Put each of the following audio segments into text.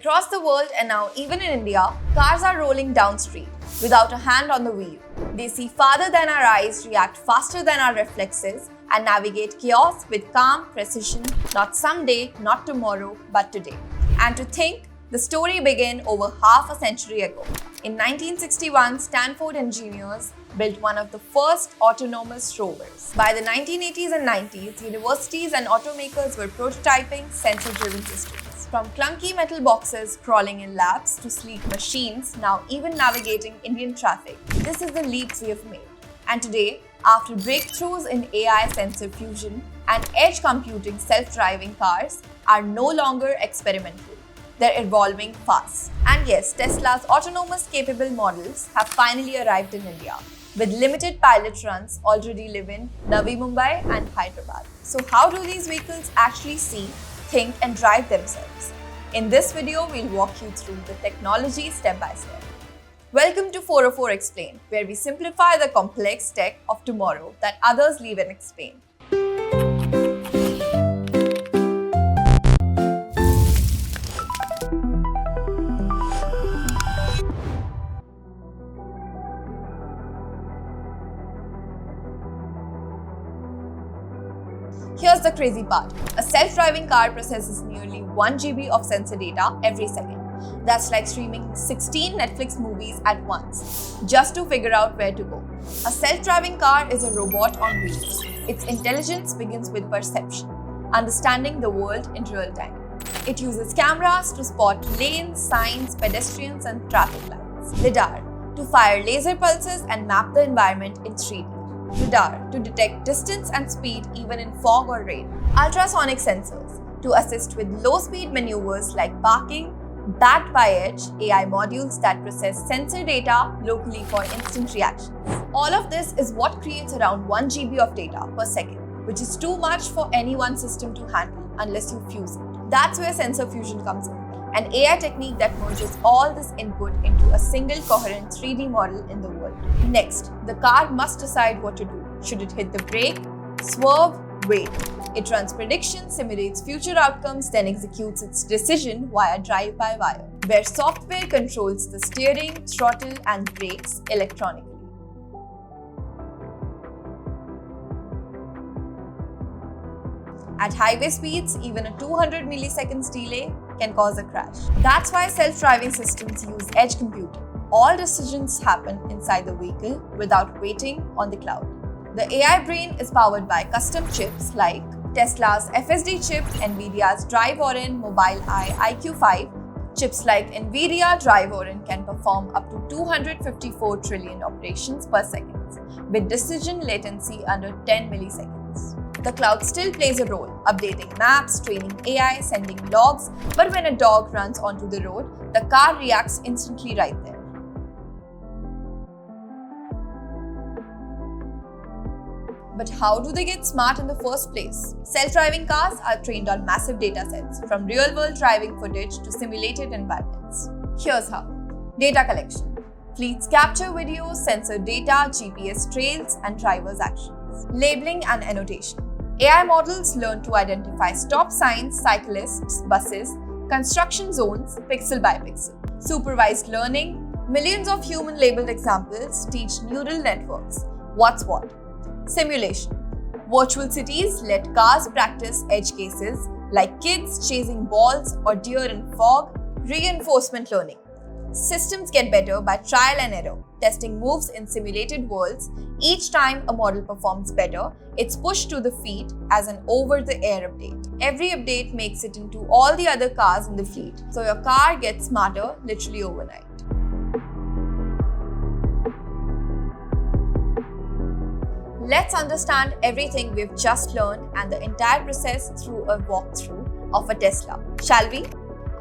Across the world and now even in India, cars are rolling down street without a hand on the wheel. They see farther than our eyes, react faster than our reflexes, and navigate chaos with calm precision, not someday, not tomorrow, but today. And to think, the story began over half a century ago. In 1961, Stanford engineers built one of the first autonomous rovers. By the 1980s and 90s, universities and automakers were prototyping sensor-driven systems. From clunky metal boxes crawling in labs to sleek machines now even navigating Indian traffic, this is the leap we have made. And today, after breakthroughs in AI sensor fusion and edge computing, self-driving cars are no longer experimental. They're evolving fast. And yes, Tesla's autonomous capable models have finally arrived in India, with limited pilot runs already live in Navi Mumbai and Hyderabad. So how do these vehicles actually see, think and drive themselves? In this video, we'll walk you through the technology step by step. Welcome to 404 Explained, where we simplify the complex tech of tomorrow that others leave unexplained. Here's the crazy part. A self-driving car processes nearly 1 GB of sensor data every second. That's like streaming 16 Netflix movies at once, just to figure out where to go. A self-driving car is a robot on wheels. Its intelligence begins with perception, understanding the world in real time. It uses cameras to spot lanes, signs, pedestrians and traffic lights. LiDAR to fire laser pulses and map the environment in 3D. LiDAR to detect distance and speed even in fog or rain. Ultrasonic sensors to assist with low-speed maneuvers like parking, backed by edge AI modules that process sensor data locally for instant reactions. All of this is what creates around 1 GB of data per second, which is too much for any one system to handle unless you fuse it. That's where sensor fusion comes in, an AI technique that merges all this input into a single coherent 3D model in the world. Next, the car must decide what to do. Should it hit the brake, swerve, wait? It runs predictions, simulates future outcomes, then executes its decision via drive-by-wire, where software controls the steering, throttle, and brakes electronically. At highway speeds, even a 200 milliseconds delay can cause a crash. That's why self-driving systems use edge computing. All decisions happen inside the vehicle without waiting on the cloud. The AI brain is powered by custom chips like Tesla's FSD chip, NVIDIA's Drive Orin Mobileye IQ5. Chips like NVIDIA Drive Orin can perform up to 254 trillion operations per second, with decision latency under 10 milliseconds. The cloud still plays a role, updating maps, training AI, sending logs, but when a dog runs onto the road, the car reacts instantly right there. But how do they get smart in the first place? Self-driving cars are trained on massive datasets, from real-world driving footage to simulated environments. Here's how. Data collection. Fleets capture videos, sensor data, GPS trails, and drivers' actions. Labeling and annotation. AI models learn to identify stop signs, cyclists, buses, construction zones, pixel by pixel. Supervised learning. Millions of human-labeled examples teach neural networks what's what. Simulation. Virtual cities let cars practice edge cases like kids chasing balls or deer in fog. Reinforcement learning. Systems get better by trial and error, testing moves in simulated worlds. Each time a model performs better, it's pushed to the feet as an over-the-air update. Every update makes it into all the other cars in the fleet, so your car gets smarter literally overnight. Let's understand everything we've just learned and the entire process through a walkthrough of a Tesla, shall we?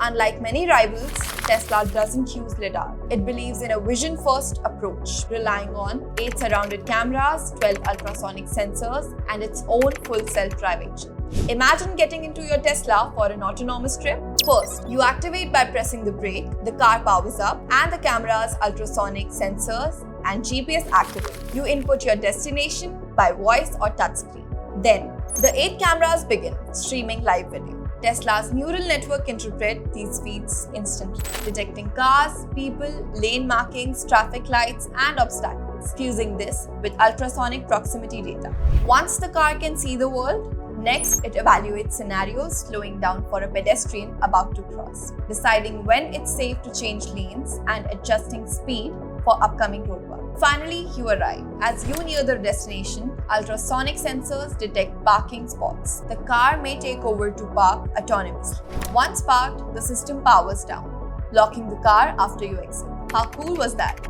Unlike many rivals, Tesla doesn't use LiDAR. It believes in a vision-first approach, relying on 8 surrounded cameras, 12 ultrasonic sensors, and its own full self-driving chip. Imagine getting into your Tesla for an autonomous trip. First, you activate by pressing the brake, the car powers up, and the camera's ultrasonic sensors and GPS activate. You input your destination by voice or touchscreen. Then, the 8 cameras begin streaming live video. Tesla's neural network interprets these feeds instantly, detecting cars, people, lane markings, traffic lights, and obstacles, fusing this with ultrasonic proximity data. Once the car can see the world, next it evaluates scenarios, slowing down for a pedestrian about to cross, deciding when it's safe to change lanes, and adjusting speed for upcoming roadwork. Finally, you arrive. As you near the destination, ultrasonic sensors detect parking spots. The car may take over to park autonomously. Once parked, the system powers down, locking the car after you exit. How cool was that?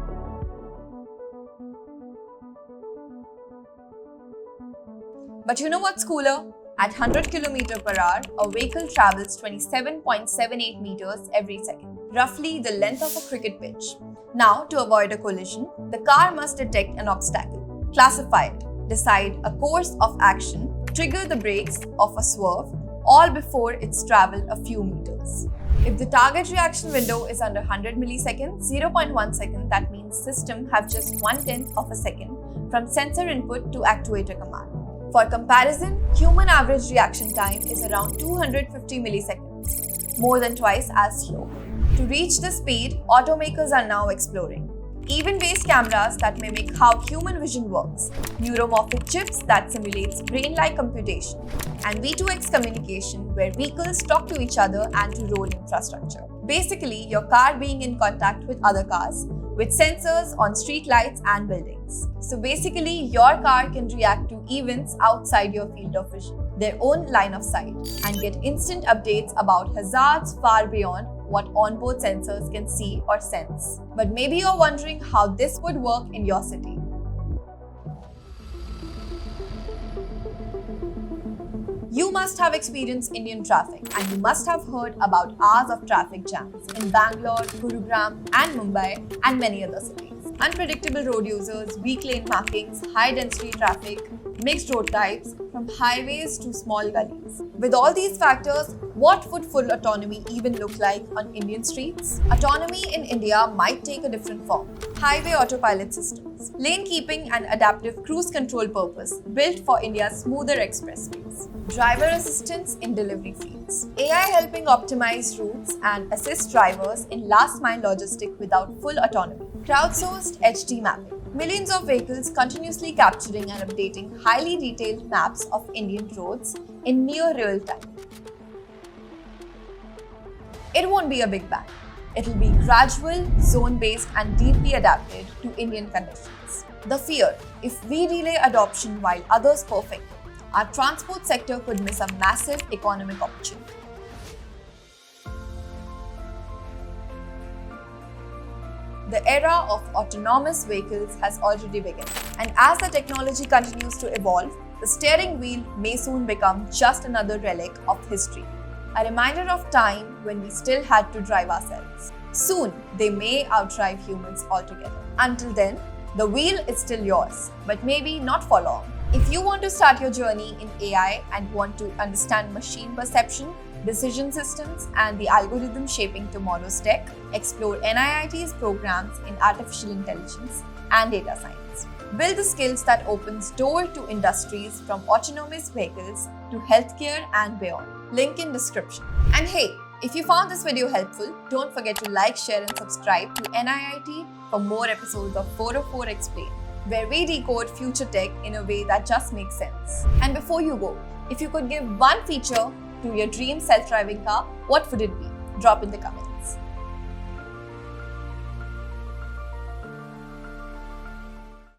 But you know what's cooler? At 100 km per hour, a vehicle travels 27.78 meters every second, roughly the length of a cricket pitch. Now, to avoid a collision, the car must detect an obstacle, classify it, decide a course of action, trigger the brakes of a swerve, all before it's traveled a few meters. If the target reaction window is under 100 milliseconds, 0.1 second, that means system have just 1/10 of a second from sensor input to actuator command. For comparison, human average reaction time is around 250 milliseconds, more than twice as slow. To reach this speed, automakers are now exploring event-based cameras that mimic how human vision works, neuromorphic chips that simulates brain-like computation, and V2X communication where vehicles talk to each other and to road infrastructure. Basically, your car being in contact with other cars, with sensors on street lights and buildings. So basically, your car can react to events outside your field of vision, their own line of sight, and get instant updates about hazards far beyond what onboard sensors can see or sense. But maybe you're wondering how this would work in your city. You must have experienced Indian traffic, and you must have heard about hours of traffic jams in Bangalore, Gurugram, and Mumbai, and many other cities. Unpredictable road users, weak lane markings, high-density traffic, mixed road types, from highways to small gullies. With all these factors, what would full autonomy even look like on Indian streets? Autonomy in India might take a different form. Highway autopilot systems, lane keeping and adaptive cruise control purpose built for India's smoother expressways. Driver assistance in delivery fields. AI helping optimize routes and assist drivers in last-mile logistics without full autonomy. Crowdsourced HD mapping. Millions of vehicles continuously capturing and updating highly detailed maps of Indian roads in near real time. It won't be a big bang. It'll be gradual, zone-based, and deeply adapted to Indian conditions. The fear: if we delay adoption while others perfect it, our transport sector could miss a massive economic opportunity. The era of autonomous vehicles has already begun, and as the technology continues to evolve, the steering wheel may soon become just another relic of history, a reminder of time when we still had to drive ourselves. Soon, they may outdrive humans altogether. Until then, the wheel is still yours, but maybe not for long. If you want to start your journey in AI and want to understand machine perception, decision systems, and the algorithm shaping tomorrow's tech, explore NIIT's programs in artificial intelligence and data science. Build the skills that opens door to industries from autonomous vehicles to healthcare and beyond. Link in description. And hey, if you found this video helpful, don't forget to like, share, and subscribe to NIIT for more episodes of 404 Explained, where we decode future tech in a way that just makes sense. And before you go, if you could give one feature to your dream self-driving car, what would it be? Drop in the comments.